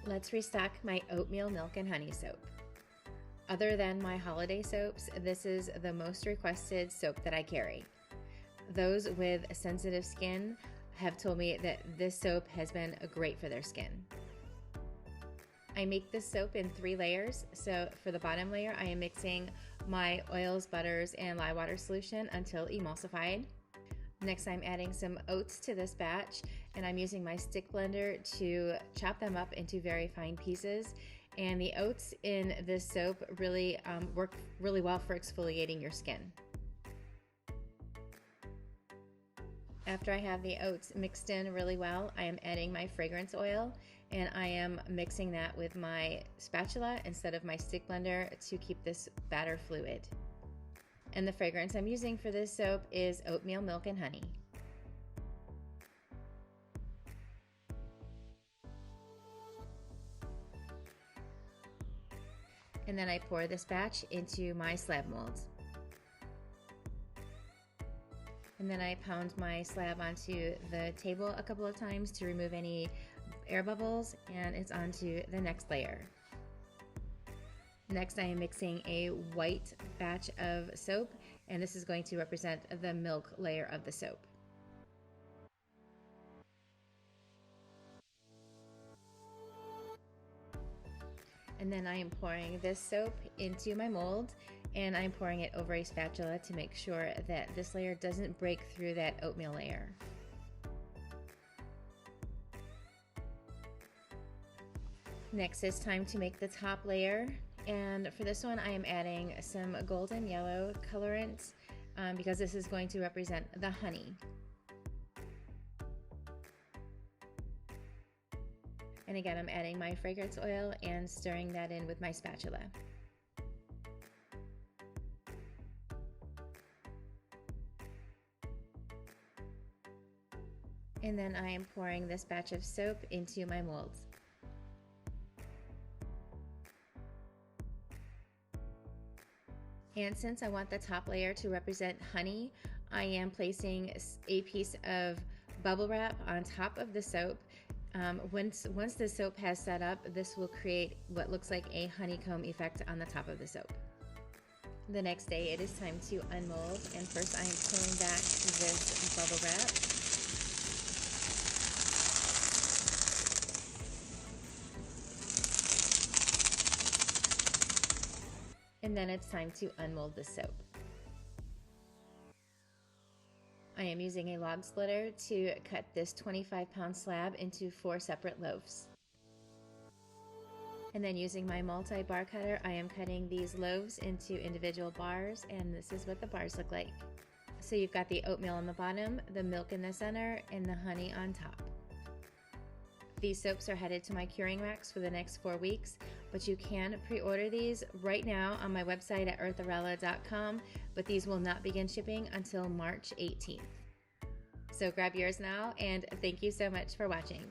Let's restock my oatmeal milk and honey soap. Other than my holiday soaps, this is the most requested soap that I carry. Those with sensitive skin have told me that this soap has been great for their skin. I make this soap in 3 layers. So for the bottom layer, I am mixing my oils, butters, and lye water solution until emulsified. Next, I'm adding some oats to this batch, and I'm using my stick blender to chop them up into very fine pieces. And the oats in this soap really work really well for exfoliating your skin. After I have the oats mixed in really well, I am adding my fragrance oil, and I am mixing that with my spatula instead of my stick blender to keep this batter fluid. And the fragrance I'm using for this soap is oatmeal milk and honey. And then I pour this batch into my slab molds. And then I pound my slab onto the table a couple of times to remove any air bubbles, and it's onto the next layer. Next, I am mixing a white batch of soap, and this is going to represent the milk layer of the soap. And then I am pouring this soap into my mold, and I'm pouring it over a spatula to make sure that this layer doesn't break through that oatmeal layer. Next, it's time to make the top layer, and for this one I am adding some golden yellow colorant because this is going to represent the honey. And again, I'm adding my fragrance oil and stirring that in with my spatula. And then I am pouring this batch of soap into my molds. And since I want the top layer to represent honey, I am placing a piece of bubble wrap on top of the soap. Once the soap has set up, this will create what looks like a honeycomb effect on the top of the soap. The next day, it is time to unmold, and first I am pulling back this bubble wrap. And then it's time to unmold the soap. I am using a log splitter to cut this 25-pound slab into 4 separate loaves. And then using my multi-bar cutter, I am cutting these loaves into individual bars, and this is what the bars look like. So you've got the oatmeal on the bottom, the milk in the center, and the honey on top. These soaps are headed to my curing racks for the next 4 weeks, but you can pre-order these right now on my website at eartherella.com, but these will not begin shipping until March 18th. So grab yours now, and thank you so much for watching.